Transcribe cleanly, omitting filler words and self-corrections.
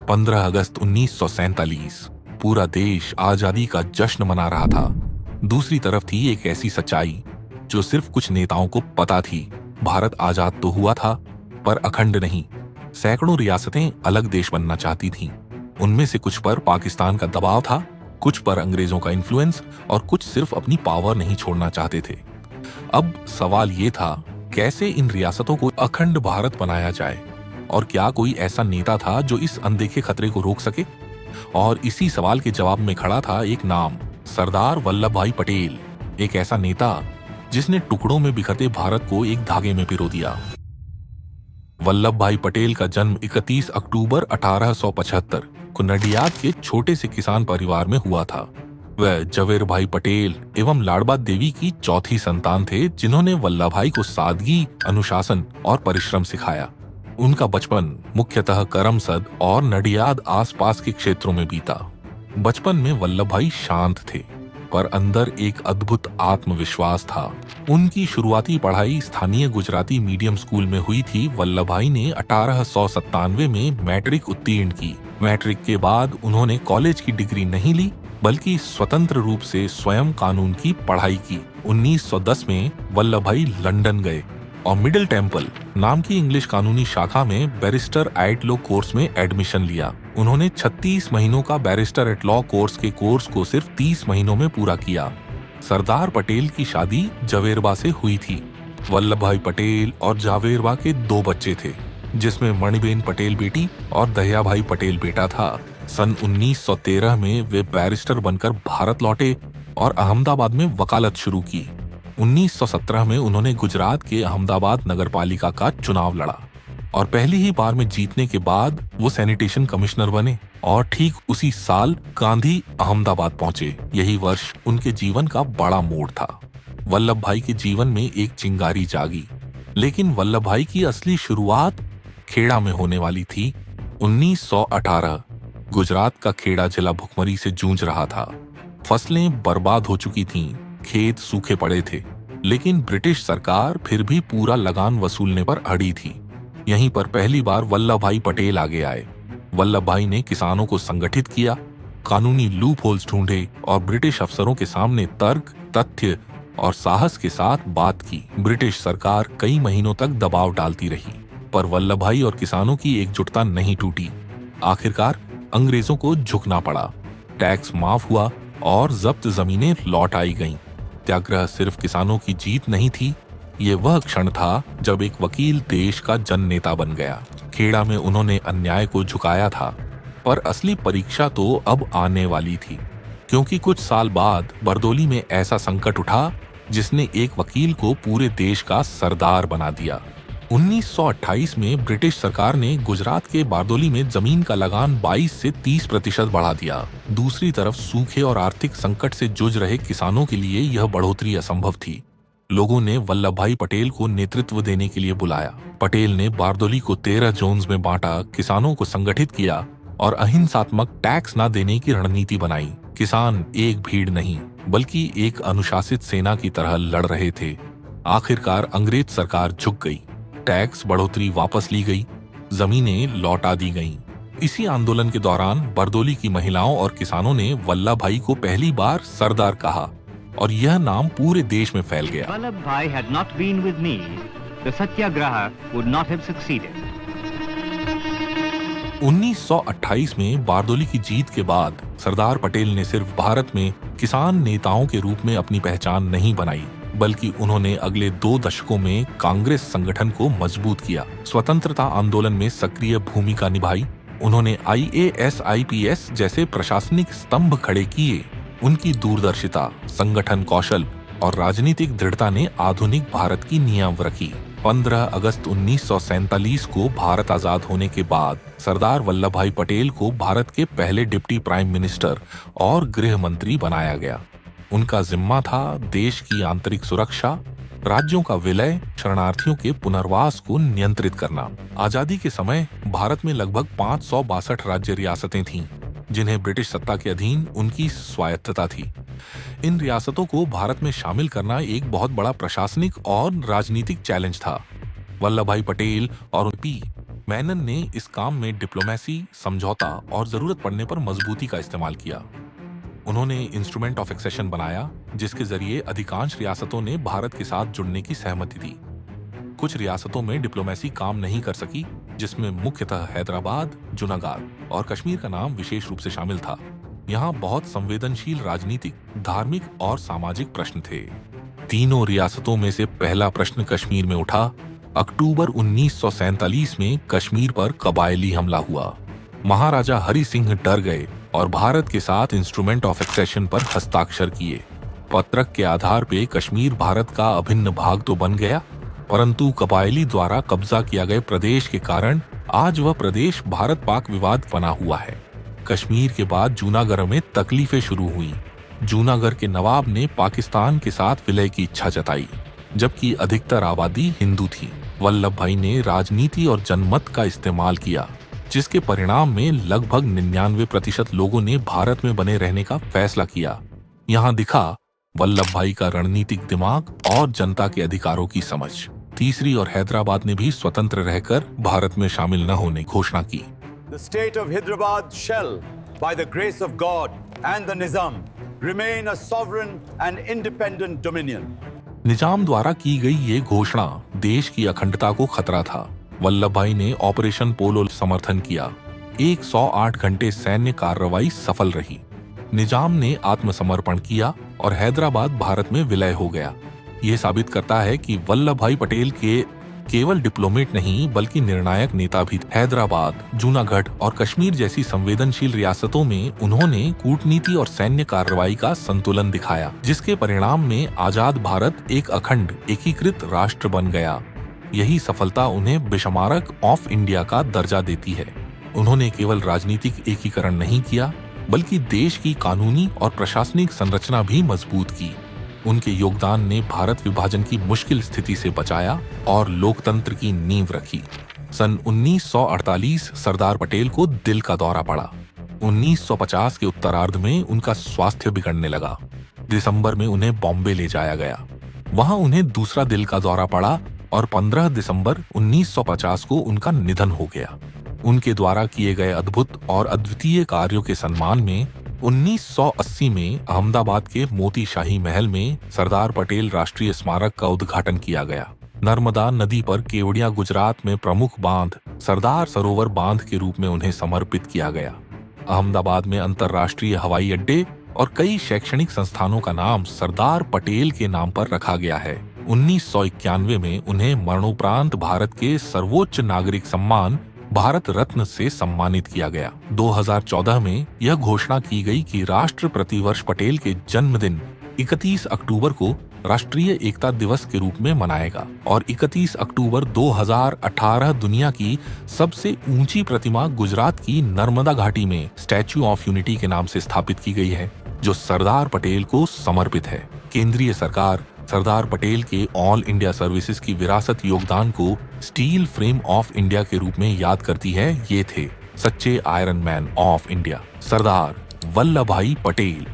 15 अगस्त 1947 पूरा देश आजादी का जश्न मना रहा था। दूसरी तरफ थी एक ऐसी सच्चाई जो सिर्फ कुछ नेताओं को पता थी। भारत आजाद तो हुआ था, पर अखंड नहीं। सैकड़ों रियासतें अलग देश बनना चाहती थीं। उनमें से कुछ पर पाकिस्तान का दबाव था, कुछ पर अंग्रेजों का इन्फ्लुएंस और कुछ सिर्फ अपनी पावर नहीं छोड़ना चाहते थे। अब सवाल ये था, कैसे इन रियासतों को अखंड भारत बनाया जाए, और क्या कोई ऐसा नेता था जो इस अनदेखे खतरे को रोक सके? और इसी सवाल के जवाब में खड़ा था एक नाम, सरदार वल्लभ भाई पटेल। एक ऐसा नेता जिसने टुकड़ों में बिखरते भारत को एक धागे में पिरो दिया। वल्लभ भाई पटेल का जन्म 31 अक्टूबर 1875 को नडियाद के छोटे से किसान परिवार में हुआ था। वह जवेर भाई पटेल एवं लाडबा देवी की चौथी संतान थे, जिन्होंने वल्लभ भाई को सादगी, अनुशासन और परिश्रम सिखाया। उनका बचपन मुख्यतः करमसद और नडियाद आसपास के क्षेत्रों में बीता। बचपन में वल्लभ भाई शांत थे, पर अंदर एक अद्भुत आत्मविश्वास था। उनकी शुरुआती पढ़ाई स्थानीय गुजराती मीडियम स्कूल में हुई थी। वल्लभ भाई ने 1897 में मैट्रिक उत्तीर्ण की। मैट्रिक के बाद उन्होंने कॉलेज की डिग्री नहीं ली, बल्कि स्वतंत्र रूप से स्वयं कानून की पढ़ाई की। 1910 में वल्लभ भाई लंदन गए और मिडिल टेम्पल नाम की इंग्लिश कानूनी शाखा में बैरिस्टर एट लॉ कोर्स में एडमिशन लिया। उन्होंने 36 महीनों का बैरिस्टर एट लॉ कोर्स के कोर्स को सिर्फ 30 महीनों में पूरा किया। सरदार पटेल की शादी जवेरबा से हुई थी। वल्लभ भाई पटेल और जावेरबा के 2 बच्चे थे, जिसमें मणिबेन पटेल बेटी और दहिया भाई पटेल बेटा था। सन 1913 में वे बैरिस्टर बनकर भारत लौटे और अहमदाबाद में वकालत शुरू की। 1917 में उन्होंने गुजरात के अहमदाबाद नगरपालिका का चुनाव लड़ा और पहली ही बार में जीतने के बाद वो सैनिटेशन कमिश्नर बने और ठीक उसी साल गांधी अहमदाबाद पहुंचे। यही वर्ष उनके जीवन का बड़ा मोड़ था। वल्लभ भाई के जीवन में एक चिंगारी जागी, लेकिन वल्लभ भाई की असली शुरुआत खेड़ा में होने वाली थी। 1918 गुजरात का खेड़ा जिला भुखमरी से जूझ रहा था। फसलें बर्बाद हो चुकी थीं, खेत सूखे पड़े थे, लेकिन ब्रिटिश सरकार फिर भी पूरा लगान वसूलने पर अड़ी थी। यहीं पर पहली बार वल्लभ भाई पटेल आगे आए। वल्लभ भाई ने किसानों को संगठित किया, कानूनी लूप होल्स ढूंढे और ब्रिटिश अफसरों के सामने तर्क, तथ्य और साहस के साथ बात की। ब्रिटिश सरकार कई महीनों तक दबाव डालती रही, पर वल्लभ भाई और किसानों की एकजुटता नहीं टूटी। आखिरकार अंग्रेजों को झुकना पड़ा, टैक्स माफ हुआ और जब्त जमीनें लौट आई गईं। सत्याग्रह सिर्फ किसानों की जीत नहीं थी, ये वह क्षण था जब एक वकील देश का जन नेता बन गया। खेड़ा में उन्होंने अन्याय को झुकाया था, पर असली परीक्षा तो अब आने वाली थी, क्योंकि कुछ साल बाद बरदोली में ऐसा संकट उठा जिसने एक वकील को पूरे देश का सरदार बना दिया। 1928 में ब्रिटिश सरकार ने गुजरात के बारदोली में जमीन का लगान 22 से 30% बढ़ा दिया। दूसरी तरफ सूखे और आर्थिक संकट से जूझ रहे किसानों के लिए यह बढ़ोतरी असंभव थी। लोगों ने वल्लभ भाई पटेल को नेतृत्व देने के लिए बुलाया। पटेल ने बारदोली को 13 जोन्स में बांटा, किसानों को संगठित किया और अहिंसात्मक टैक्स न देने की रणनीति बनाई। किसान एक भीड़ नहीं, बल्कि एक अनुशासित सेना की तरह लड़ रहे थे। आखिरकार अंग्रेज सरकार झुक गई, टैक्स बढ़ोतरी वापस ली गई, जमीनें लौटा दी गईं। इसी आंदोलन के दौरान बरदोली की महिलाओं और किसानों ने वल्लभ भाई को पहली बार सरदार कहा और यह नाम पूरे देश में फैल गया। Vallabh Bhai had not been with me, the Satyagraha would not have succeeded. 1928 में बारदोली की जीत के बाद सरदार पटेल ने सिर्फ भारत में किसान नेताओं के रूप में अपनी पहचान नहीं बनाई, बल्कि उन्होंने अगले 2 दशकों में कांग्रेस संगठन को मजबूत किया, स्वतंत्रता आंदोलन में सक्रिय भूमिका निभाई। उन्होंने IAS, IPS जैसे प्रशासनिक स्तंभ खड़े किए। उनकी दूरदर्शिता, संगठन कौशल और राजनीतिक दृढ़ता ने आधुनिक भारत की नींव रखी। 15 अगस्त 1947 को भारत आजाद होने के बाद सरदार वल्लभ भाई पटेल को भारत के पहले डिप्टी प्राइम मिनिस्टर और गृह मंत्री बनाया गया। उनका जिम्मा था देश की आंतरिक सुरक्षा, राज्यों का विलय, शरणार्थियों के पुनर्वास को नियंत्रित करना। आजादी के समय भारत में लगभग 562 राज्य रियासतें थीं, जिन्हें ब्रिटिश सत्ता के अधीन उनकी स्वायत्तता थी। इन रियासतों को भारत में शामिल करना एक बहुत बड़ा प्रशासनिक और राजनीतिक चैलेंज था। वल्लभ भाई पटेल और पी मेनन ने इस काम में डिप्लोमेसी, समझौता और जरूरत पड़ने पर मजबूती का इस्तेमाल किया। उन्होंने इंस्ट्रूमेंट ऑफ एक्सेशन बनाया, जिसके जरिए अधिकांश रियासतों ने भारत के साथ जुड़ने की सहमति दी। कुछ रियासतों में डिप्लोमेसी काम नहीं कर सकी, जिसमें मुख्यतः हैदराबाद, जूनागढ़ और कश्मीर का नाम विशेष रूप से शामिल था। यहाँ बहुत संवेदनशील राजनीतिक, धार्मिक और सामाजिक प्रश्न थे। तीनों रियासतों में से पहला प्रश्न कश्मीर में उठा। अक्टूबर 1947 में कश्मीर पर कबायली हमला हुआ। महाराजा हरि सिंह डर गए और भारत के साथ इंस्ट्रूमेंट ऑफ एक्सेशन पर हस्ताक्षर किए। पत्रक के आधार पे कश्मीर भारत का अभिन्न भाग तो बन गया, परंतु कबायली द्वारा कब्जा किया गए प्रदेश के कारण आज वह प्रदेश भारत पाक विवाद बना हुआ है। कश्मीर के बाद जूनागढ़ में तकलीफें शुरू हुई। जूनागढ़ के नवाब ने पाकिस्तान के साथ विलय की इच्छा जताई, जबकि अधिकतर आबादी हिंदू थी। वल्लभ भाई ने राजनीति और जनमत का इस्तेमाल किया, जिसके परिणाम में लगभग 99% लोगों ने भारत में बने रहने का फैसला किया। यहाँ दिखा वल्लभ भाई का रणनीतिक दिमाग और जनता के अधिकारों की समझ। तीसरी और हैदराबाद ने भी स्वतंत्र रहकर भारत में शामिल न होने की घोषणा की। The state of Hyderabad shall, by the grace of God and the Nizam, remain a sovereign and independent dominion. निजाम द्वारा की गई ये घोषणा देश की अखंडता को खतरा था। वल्लभ भाई ने ऑपरेशन पोलो समर्थन किया। 108 घंटे सैन्य कार्रवाई सफल रही। निजाम ने आत्मसमर्पण किया और हैदराबाद भारत में विलय हो गया। यह साबित करता है कि वल्लभ भाई पटेल के केवल डिप्लोमेट नहीं बल्कि निर्णायक नेता भी थे। हैदराबाद, जूनागढ़ और कश्मीर जैसी संवेदनशील रियासतों में उन्होंने कूटनीति और सैन्य कार्रवाई का संतुलन दिखाया, जिसके परिणाम में आजाद भारत एक अखंड एकीकृत राष्ट्र बन गया। यही सफलता उन्हें बेशमारक ऑफ इंडिया का दर्जा देती है। उन्होंने केवल राजनीतिक एकीकरण नहीं किया, बल्कि देश की कानूनी और प्रशासनिक संरचना भी मजबूत की। उनके योगदान ने भारत विभाजन की मुश्किल स्थिति से बचाया और लोकतंत्र की नींव रखी। सन 1948 सरदार पटेल को दिल का दौरा पड़ा। 1950 के उत्तरार्ध में उनका स्वास्थ्य बिगड़ने लगा। दिसंबर में उन्हें बॉम्बे ले जाया गया। वहां उन्हें दूसरा दिल का दौरा पड़ा और 15 दिसंबर 1950 को उनका निधन हो गया। उनके द्वारा किए गए अद्भुत और अद्वितीय कार्यों के सम्मान में 1980 में अहमदाबाद के मोती शाही महल में सरदार पटेल राष्ट्रीय स्मारक का उद्घाटन किया गया। नर्मदा नदी पर केवड़िया गुजरात में प्रमुख बांध सरदार सरोवर बांध के रूप में उन्हें समर्पित किया गया। अहमदाबाद में अंतर्राष्ट्रीय हवाई अड्डे और कई शैक्षणिक संस्थानों का नाम सरदार पटेल के नाम पर रखा गया है। 1991 में उन्हें मरणोपरांत भारत के सर्वोच्च नागरिक सम्मान भारत रत्न से सम्मानित किया गया। 2014 में यह घोषणा की गई कि राष्ट्र प्रतिवर्ष पटेल के जन्मदिन 31 अक्टूबर को राष्ट्रीय एकता दिवस के रूप में मनाएगा और 31 अक्टूबर 2018 दुनिया की सबसे ऊंची प्रतिमा गुजरात की नर्मदा घाटी में स्टैच्यू ऑफ यूनिटी के नाम से स्थापित की गई है, जो सरदार पटेल को समर्पित है। केंद्रीय सरकार सरदार पटेल के ऑल इंडिया सर्विसेज की विरासत योगदान को स्टील फ्रेम ऑफ इंडिया के रूप में याद करती है। ये थे सच्चे iron man of India, Sardar Vallabh भाई पटेल।